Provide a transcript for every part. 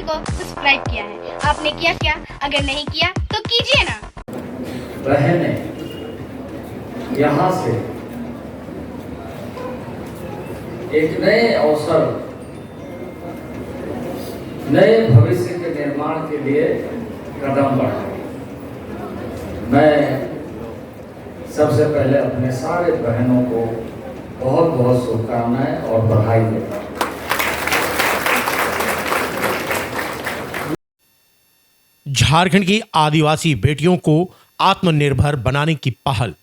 को सब्सक्राइब किया है। आपने किया क्या? अगर नहीं किया तो कीजिए ना। बहने यहाँ से एक नए अवसर, नए भविष्य के निर्माण के लिए कदम बढ़ाए। मैं सबसे पहले अपने सारे बहनों को बहुत बहुत शुभकामनाएं और बधाई देता हूँ। झारखंड की आदिवासी बेटियों को आत्मनिर्भर बनाने की पहल।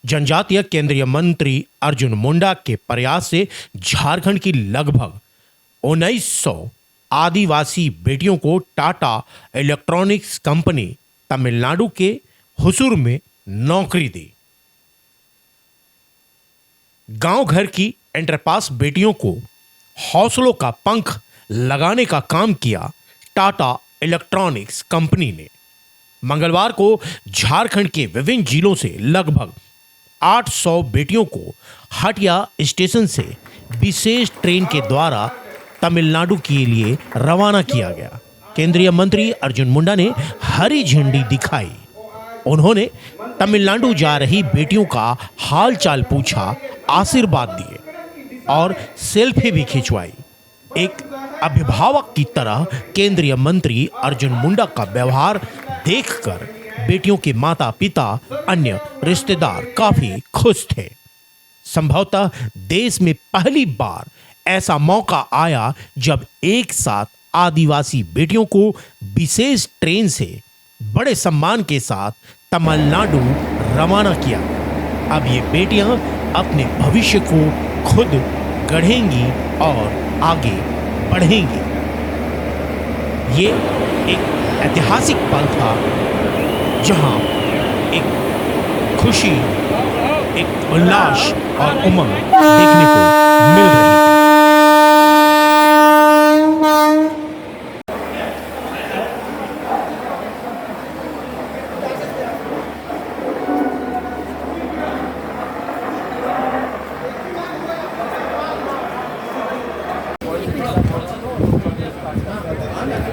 जनजातीय केंद्रीय मंत्री अर्जुन मुंडा के प्रयास से झारखंड की लगभग 1900 आदिवासी बेटियों को टाटा इलेक्ट्रॉनिक्स कंपनी तमिलनाडु के हुसूर में नौकरी दी। गांव घर की एंटरप्राइज बेटियों को हौसलों का पंख लगाने का काम किया टाटा इलेक्ट्रॉनिक्स कंपनी ने। मंगलवार को झारखंड के विभिन्न जिलों से लगभग 800 बेटियों को हटिया स्टेशन से विशेष ट्रेन के द्वारा तमिलनाडु के लिए रवाना किया गया। केंद्रीय मंत्री अर्जुन मुंडा ने हरी झंडी दिखाई। उन्होंने तमिलनाडु जा रही बेटियों का हालचाल पूछा, आशीर्वाद दिए और सेल्फी भी खिंचवाई। एक अभिभावक की तरह केंद्रीय मंत्री अर्जुन मुंडा का व्यवहार देखकर बेटियों के माता पिता, अन्य रिश्तेदार काफी खुश थे। संभवतः देश में पहली बार ऐसा मौका आया जब एक साथ आदिवासी बेटियों को विशेष ट्रेन से बड़े सम्मान के साथ तमिलनाडु रवाना किया। अब ये बेटियां अपने भविष्य को खुद गढ़ेंगी और आगे बढ़ेंगी। ये एक ऐतिहासिक पल था जहां एक खुशी, एक उल्लास और उमंग देखने को मिल रही थी।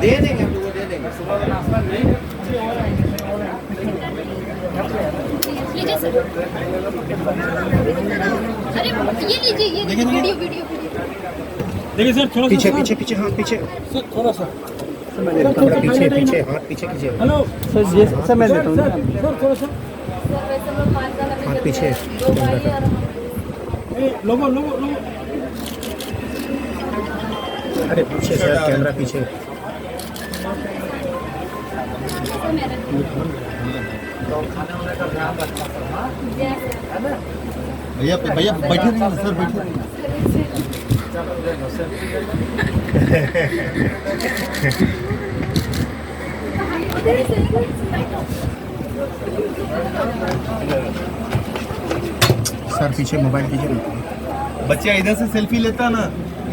दे देंगे, हम लोग दे देंगे। लीजिए सर। अरे ये लीजिए, ये वीडियो वीडियो देखिए सर, थोड़ा पीछे पीछे पीछे, हाथ पीछे सर, थोड़ा सा थोड़ा पीछे पीछे, हाथ पीछे कीजिए। हेलो सर, ये सर मैं देता हूँ सर, थोड़ा सा हाथ पीछे। लोगो लोगो लोगो अरे पीछे सर, कैमरा पीछे। भैया भैया बैठे रहिए सर, बैठे रहिए। सर पीछे मोबाइल कीजिए। बच्चा इधर से सेल्फी लेता ना,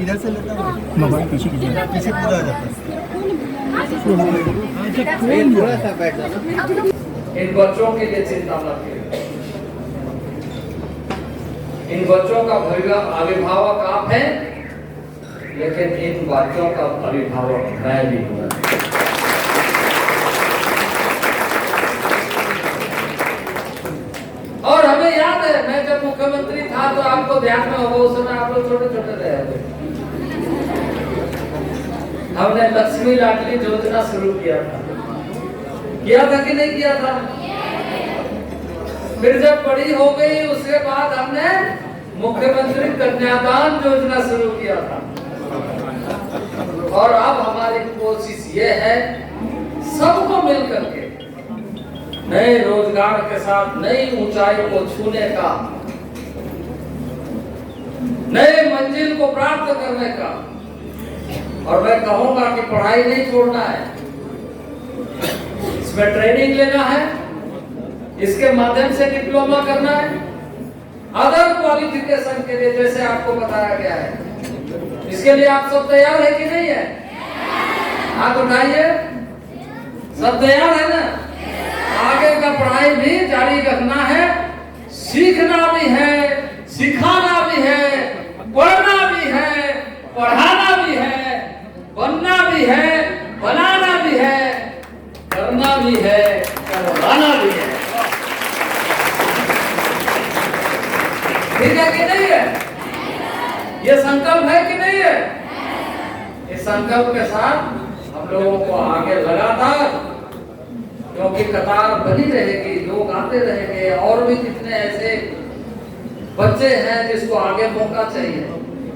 इधर से लेता ना, मोबाइल पीछे कीजिए। पीछे पूरा आ जाता। थोड़ा सा बैठ जाना। इन बच्चों के लिए चिंता मत करिए। इन बच्चों का अभिभावक आप हैं, लेकिन इन बच्चों का अभिभावक मैं भी हूं। और हमें याद है, मैं जब मुख्यमंत्री था तो आपको ध्यान में होगा, उस समय आप लोग छोटे छोटे रहे थे। हमने लक्ष्मी लाडली योजना शुरू किया था कि नहीं किया था? फिर जब बड़ी हो गई उसके बाद हमने मुख्यमंत्री कन्यादान योजना शुरू किया था। और अब हमारी कोशिश ये है सबको मिलकर के नए रोजगार के साथ नई ऊंचाई को छूने का, नए मंजिल को प्राप्त करने का। और मैं कहूंगा कि पढ़ाई नहीं छोड़ना है, इसमें ट्रेनिंग लेना है, इसके माध्यम से डिप्लोमा करना है, अदर क्वालिफिकेशन के लिए जैसे आपको बताया गया है। इसके लिए आप सब तैयार है कि नहीं है? हाथ उठाइए। सब तैयार है ना? आगे का पढ़ाई भी जारी रखना है, सीखना भी है, सिखाना भी है, पढ़ना भी है, पढ़ाना भी है, बनना भी है, ठीक है कि नहीं है? ये संकल्प है कि नहीं है? इस संकल्प के साथ हम लोगों को आगे लगातार, क्योंकि कतार बनी रहेगी, लोग आते रहेंगे, और भी कितने ऐसे बच्चे हैं जिसको आगे मौका चाहिए।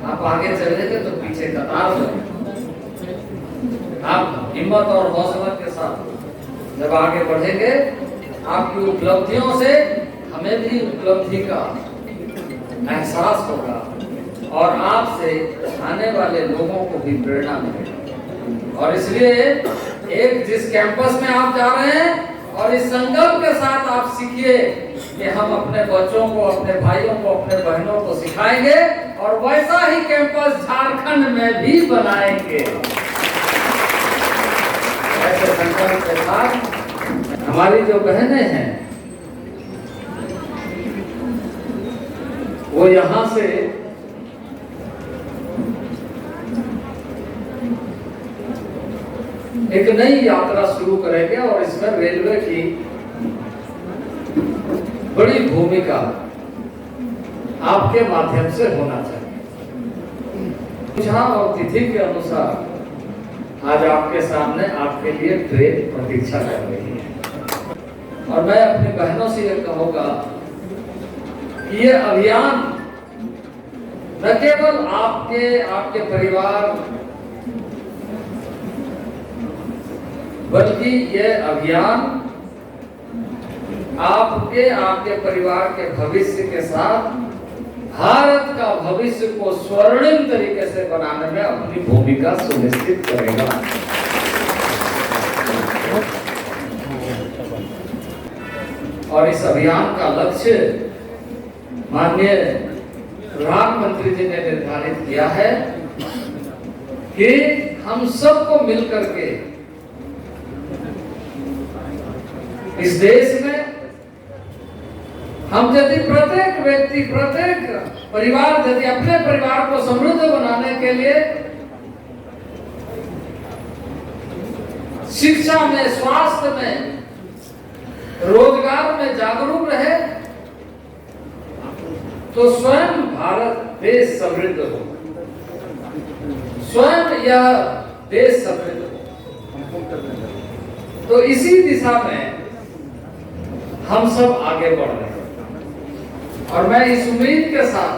आप आगे चलेंगे तो पीछे कतार बनेगी। आप हिम्मत और हौसला के साथ जब आगे बढ़ेंगे, आपकी उपलब्धियों से हमें भी उपलब्धि का एहसास होगा और आपसे आने वाले लोगों को भी प्रेरणा मिलेगी। और इसलिए एक जिस कैंपस में आप जा रहे हैं और इस संकल्प के साथ आप सीखिए कि हम अपने बच्चों को, अपने भाइयों को, अपने बहनों को सिखाएंगे और वैसा ही कैंपस झारखंड में भी बनाएंगे। ऐसे संकल्प के साथ हमारी जो बहनें हैं वो यहाँ से एक नई यात्रा शुरू करेंगे और इसमें रेलवे की बड़ी भूमिका आपके माध्यम से होना चाहिए। सुझाव और तिथि के अनुसार आज आपके सामने आपके लिए ट्रेन प्रतीक्षा कर रही है और मैं अपनी बहनों से यह कहूंगा कि ये अभियान न केवल आपके परिवार, बल्कि ये अभियान आपके परिवार के भविष्य के साथ भारत का भविष्य को स्वर्णिम तरीके से बनाने में अपनी भूमिका सुनिश्चित करेगा। और इस अभियान का लक्ष्य माननीय प्रधानमंत्री जी ने निर्धारित किया है कि हम सबको मिलकर के इस देश में हम यदि प्रत्येक व्यक्ति, प्रत्येक परिवार यदि अपने परिवार को समृद्ध बनाने के लिए शिक्षा में, स्वास्थ्य में, रोजगार में जागरूक रहे तो स्वयं भारत देश समृद्ध हो, स्वयं यह देश समृद्ध हो। तो इसी दिशा में हम सब आगे बढ़ रहे हैं और मैं इस उम्मीद के साथ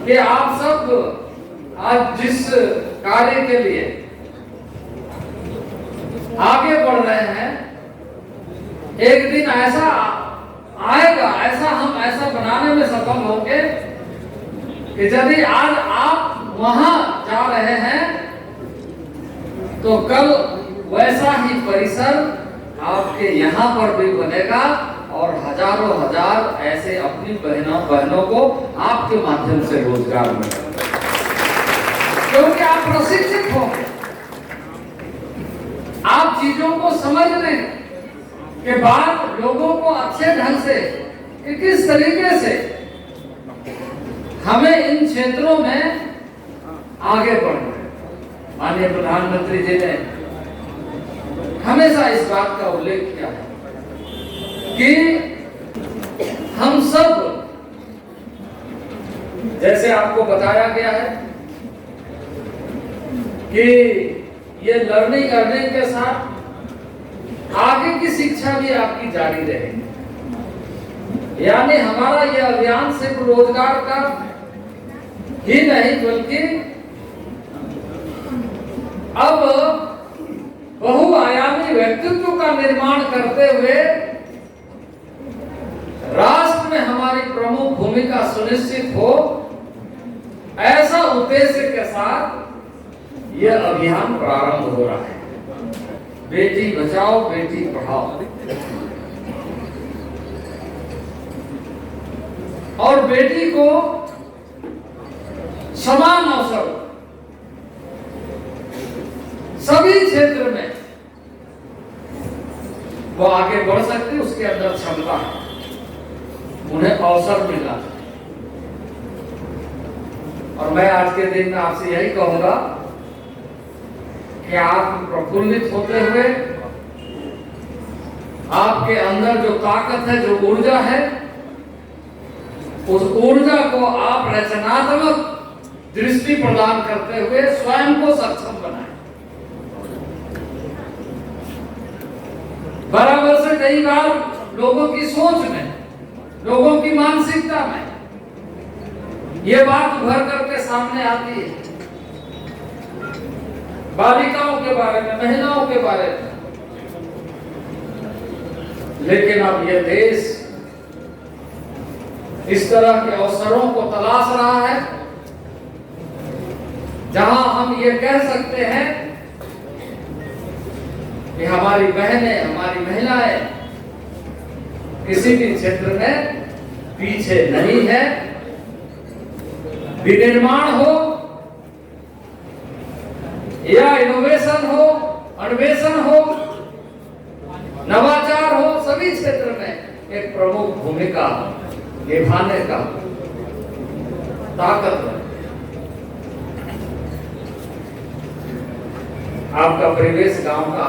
कि आप सब आज जिस कार्य के लिए आगे बढ़ रहे हैं, एक दिन ऐसा आएगा, हम ऐसा बनाने में सफल होंगे कि यदि आज आप वहां जा रहे हैं तो कल वैसा ही परिसर आपके यहाँ पर भी बनेगा और हजारों हजार ऐसे अपनी बहनों को आपके माध्यम से रोजगार मिलेगा, क्योंकि आप प्रशिक्षित होंगे। आप चीजों को समझने के बाद लोगों को अच्छे ढंग से कि किस तरीके से हमें इन क्षेत्रों में आगे बढ़ना है। माननीय प्रधानमंत्री जी ने हमेशा इस बात का उल्लेख किया है कि हम सब, जैसे आपको बताया गया है कि ये लर्निंग अर्निंग के साथ आगे की शिक्षा भी आपकी जारी रहेगी। यानी हमारा ये अभियान सिर्फ रोजगार का ही नहीं बल्कि अब बहुआयामी व्यक्तित्व का निर्माण करते हुए राष्ट्र में हमारी प्रमुख भूमिका सुनिश्चित हो, ऐसा उद्देश्य के साथ यह अभियान प्रारंभ हो रहा है। बेटी बचाओ बेटी पढ़ाओ। और बेटी को समान अवसर सभी क्षेत्र में वो आगे बढ़ सकती, उसके अंदर क्षमता है, उन्हें अवसर मिला। और मैं आज के दिन में आपसे यही कहूंगा कि आप प्रफुल्लित होते हुए आपके अंदर जो ताकत है, जो ऊर्जा है, उस ऊर्जा को आप रचनात्मक दृष्टि प्रदान करते हुए स्वयं को सक्षम बनाएं। बराबर से कई बार लोगों की सोच में, लोगों की मानसिकता में ये बात उभर करके सामने आती है, बालिकाओं के बारे में, महिलाओं के बारे में। लेकिन अब ये देश इस तरह के अवसरों को तलाश रहा है जहां हम ये कह सकते हैं कि हमारी बहनें, हमारी महिलाएं किसी भी क्षेत्र में पीछे नहीं है। विनिर्माण हो या इनोवेशन हो, अन्वेषण हो, नवाचार हो, सभी क्षेत्र में एक प्रमुख भूमिका निभाने का ताकत है। आपका परिवेश गांव का,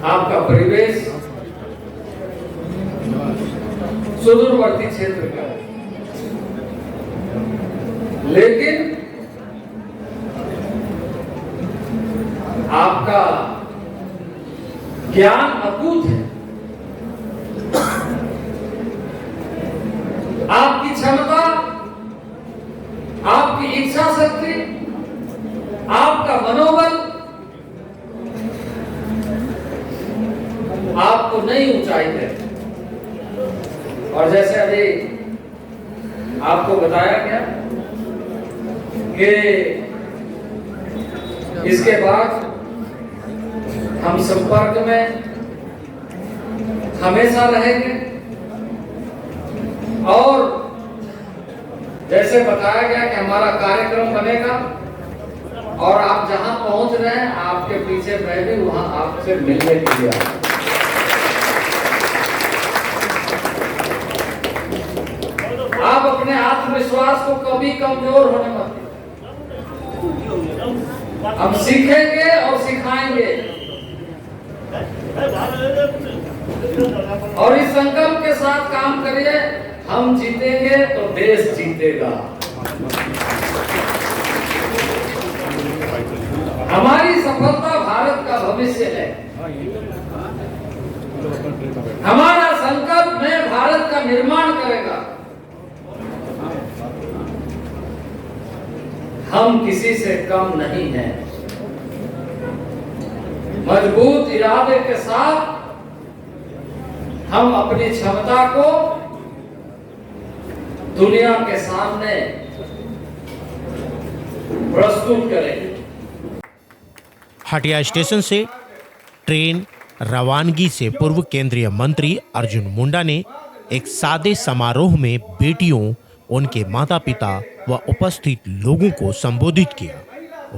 आपका परिवेश सुदूरवर्ती क्षेत्र का, लेकिन आपका ज्ञान अकूत है, आपकी क्षमता, आपकी इच्छा शक्ति, आपका मनोबल आपको नई ऊंचाई है। और जैसे अभी आपको बताया गया कि इसके बाद हम संपर्क में हमेशा रहेंगे और जैसे बताया गया कि हमारा कार्यक्रम बनेगा और आप जहां पहुंच रहे हैं आपके पीछे मैं भी वहां आपसे मिलने के लिए आया। आप अपने आत्मविश्वास को कभी कमजोर होने मत दें। हम सीखेंगे और सिखाएंगे और इस संकल्प के साथ काम करिए, हम जीतेंगे तो देश जीतेगा। हमारी सफलता भारत का भविष्य है। हमारा संकल्प में भारत का निर्माण करेगा। हम किसी से कम नहीं हैं। मजबूत इरादे के साथ हम अपनी क्षमता को दुनिया के सामने प्रस्तुत करेंगे। हटिया स्टेशन से ट्रेन रवानगी से पूर्व केंद्रीय मंत्री अर्जुन मुंडा ने एक सादे समारोह में बेटियों, उनके माता पिता व उपस्थित लोगों को संबोधित किया।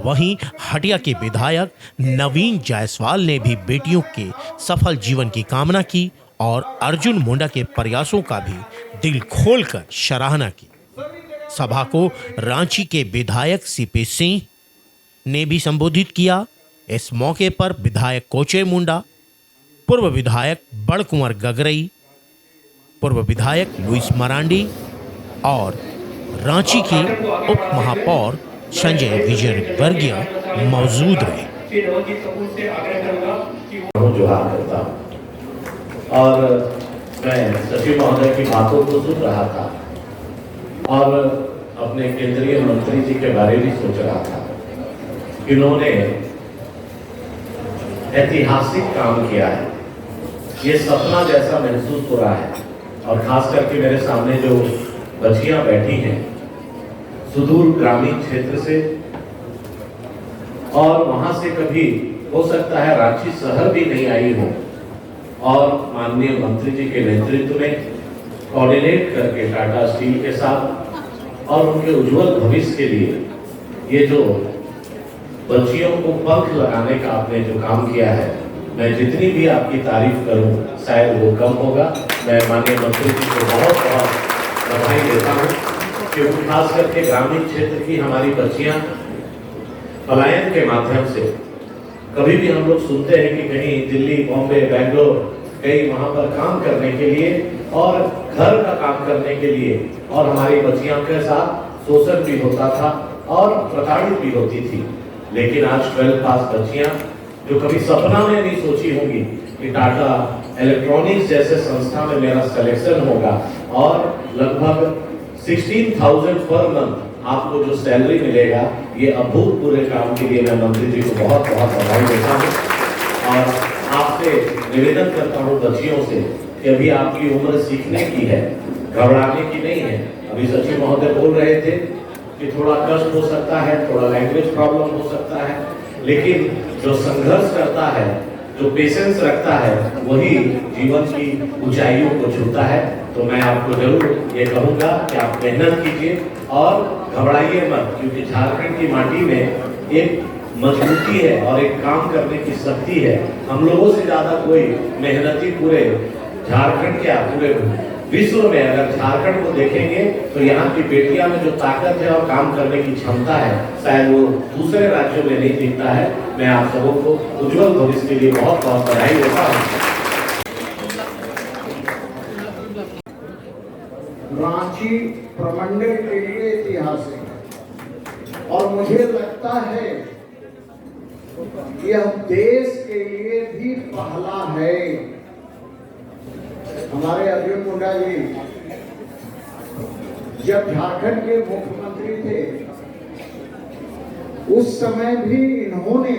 वहीं हटिया के विधायक नवीन जायसवाल ने भी बेटियों के सफल जीवन की कामना की और अर्जुन मुंडा के प्रयासों का भी दिल खोलकर सराहना की। सभा को रांची के विधायक सीपी सिंह ने भी संबोधित किया। इस मौके पर विधायक कोचे मुंडा, पूर्व विधायक बड़ कुंवर गगरई, पूर्व विधायक लुइस मरांडी और रांची के उप महापौर संजय विजयवर्गीय मौजूद रहे। जोहार करता हूं और मैं सचिव महोदय की बातों को सुन रहा था और अपने केंद्रीय मंत्री जी के बारे में सोच रहा था। इन्होंने ऐतिहासिक काम किया है, ये सपना जैसा महसूस हो रहा है। और खास करके मेरे सामने जो बच्चियां बैठी हैं सुदूर ग्रामीण क्षेत्र से और वहां से कभी हो सकता है रांची शहर भी नहीं आई हो, और माननीय मंत्री जी के नेतृत्व में कोऑर्डिनेट करके टाटा स्टील के साथ और उनके उज्जवल भविष्य के लिए ये जो बच्चियों को पंख लगाने का आपने जो काम किया है, मैं जितनी भी आपकी तारीफ करूं शायद वो कम होगा। मैं माननीय मंत्री जी को बहुत बहुत बधाई देता हूं क्योंकि खास करके ग्रामीण क्षेत्र की हमारी बच्चियां पलायन के माध्यम से, कभी भी हम लोग सुनते हैं कि कहीं दिल्ली, बॉम्बे, बेंगलोर, कहीं वहां पर काम करने के लिए और घर का काम करने के लिए, और हमारी बच्चियों के साथ शोषण भी होता था और प्रताड़ित भी होती थी। लेकिन आज 12 पास बच्चियां जो कभी सपना में नहीं सोची होंगी कि टाटा इलेक्ट्रॉनिक्स जैसे संस्था में मेरा सिलेक्शन होगा और लगभग 16,000 पर मंथ आपको जो सैलरी मिलेगा, ये अभूतपूर्व काम के लिए मैं मंत्री जी को बहुत बहुत बधाई देता हूँ। और आपसे निवेदन करता हूँ बच्चियों से कि अभी आपकी उम्र सीखने की है, घबराने की नहीं है। अभी सचिव महोदय बोल रहे थे कि थोड़ा कष्ट हो सकता है, थोड़ा लैंग्वेज प्रॉब्लम हो सकता है, लेकिन जो संघर्ष करता है, जो पेशेंस रखता है, वही जीवन की ऊंचाइयों को छूता है। तो मैं आपको जरूर ये कहूँगा कि आप मेहनत कीजिए और घबराइए मत, क्योंकि झारखंड की माटी में एक मजबूती है और एक काम करने की शक्ति है। हम लोगों से ज्यादा कोई मेहनती पूरे झारखंड क्या पूरे विश्व में अगर झारखंड को देखेंगे तो यहाँ की बेटियां में जो ताकत है और काम करने की क्षमता है, शायद वो दूसरे राज्यों में नहीं दिखता है। मैं आप सबों को उज्जवल भविष्य के लिए बहुत बहुत बधाई देता हूँ। रांची प्रमंडल के लिए ऐतिहासिक है और मुझे लगता है यह देश के लिए भी पहला है। हमारे अर्जुन मुंडा जी जब झारखंड के मुख्यमंत्री थे, उस समय भी इन्होंने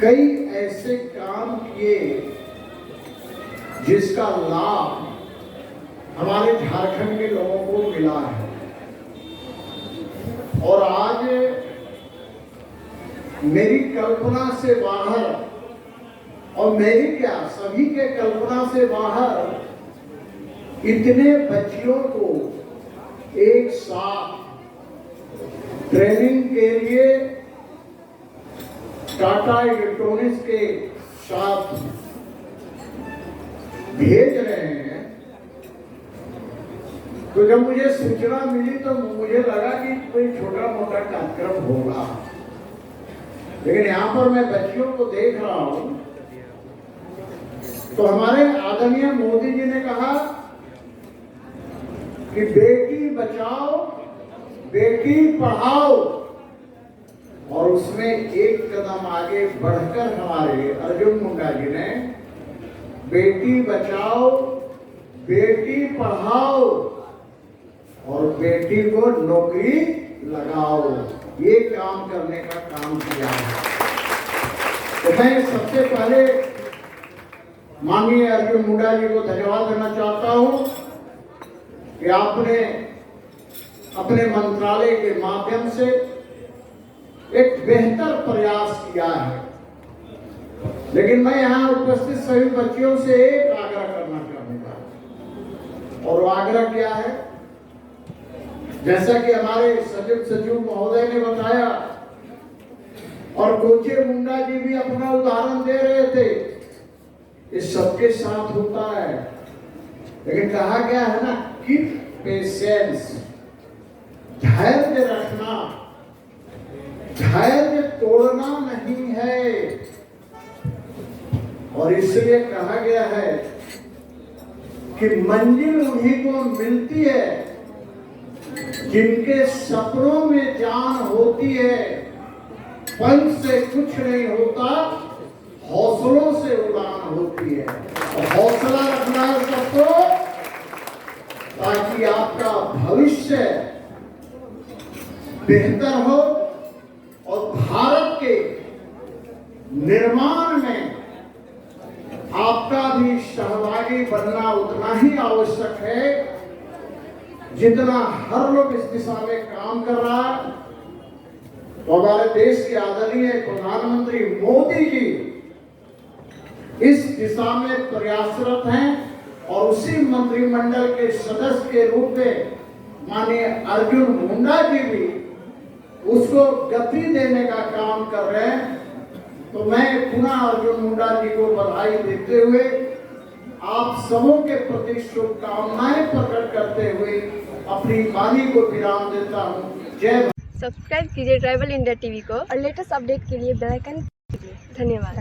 कई ऐसे काम किए जिसका लाभ हमारे झारखंड के लोगों को मिला है। और आज मेरी कल्पना से बाहर, और मेरी क्या सभी के कल्पना से बाहर, इतने बच्चियों को एक साथ ट्रेनिंग के लिए टाटा इलेक्ट्रॉनिक्स के साथ भेज रहे हैं। तो जब मुझे सूचना मिली तो मुझे लगा कि कोई छोटा मोटा कार्यक्रम होगा, लेकिन यहाँ पर मैं बच्चियों को देख रहा हूँ तो हमारे आदरणीय मोदी जी ने कहा कि बेटी बचाओ बेटी पढ़ाओ, और उसमें एक कदम आगे बढ़कर हमारे अर्जुन मुंडा जी ने बेटी बचाओ बेटी पढ़ाओ और बेटी को नौकरी लगाओ, ये काम करने का काम किया है। तो मैं सबसे पहले माननीय अर्जुन मुंडा जी को धन्यवाद देना चाहता हूं कि आपने अपने मंत्रालय के माध्यम से एक बेहतर प्रयास किया है। लेकिन मैं यहाँ उपस्थित सभी बच्चियों से एक आग्रह करना चाहूंगा, और वो आग्रह क्या है, जैसा कि हमारे सचिव महोदय ने बताया और कोचे मुंडा जी भी अपना उदाहरण दे रहे थे, इस सबके साथ होता है। लेकिन कहा गया है ना, कीप पेशेंस, धैर्य रखना, धैर्य तोड़ना नहीं है। और इसलिए कहा गया है कि मंजिल उन्हीं को मिलती है जिनके सपनों में जान होती है। पंख से कुछ नहीं होता, हौसलों से उड़ान होती है। और हौसला रखना है सबको, ताकि आपका भविष्य बेहतर हो और भारत के निर्माण में आपका भी सहभागी बनना उतना ही आवश्यक है जितना हर लोग इस दिशा में काम कर रहा है। तो हमारे देश के आदरणीय प्रधानमंत्री मोदी जी इस दिशा में प्रयासरत हैं और उसी मंत्रिमंडल के सदस्य के रूप में माननीय अर्जुन मुंडा जी भी उसको गति देने का काम कर रहे हैं। तो मैं पुनः अर्जुन मुंडा जी को बधाई देते हुए आप सबों के प्रति शुभकामनाएं प्रकट करते हुए अपनी वाणी को विराम देता हूँ। जय। सब्सक्राइब कीजिए ट्राइबल इंडिया टीवी को और लेटेस्ट अपडेट के लिए बेल आइकन दबाइए। धन्यवाद।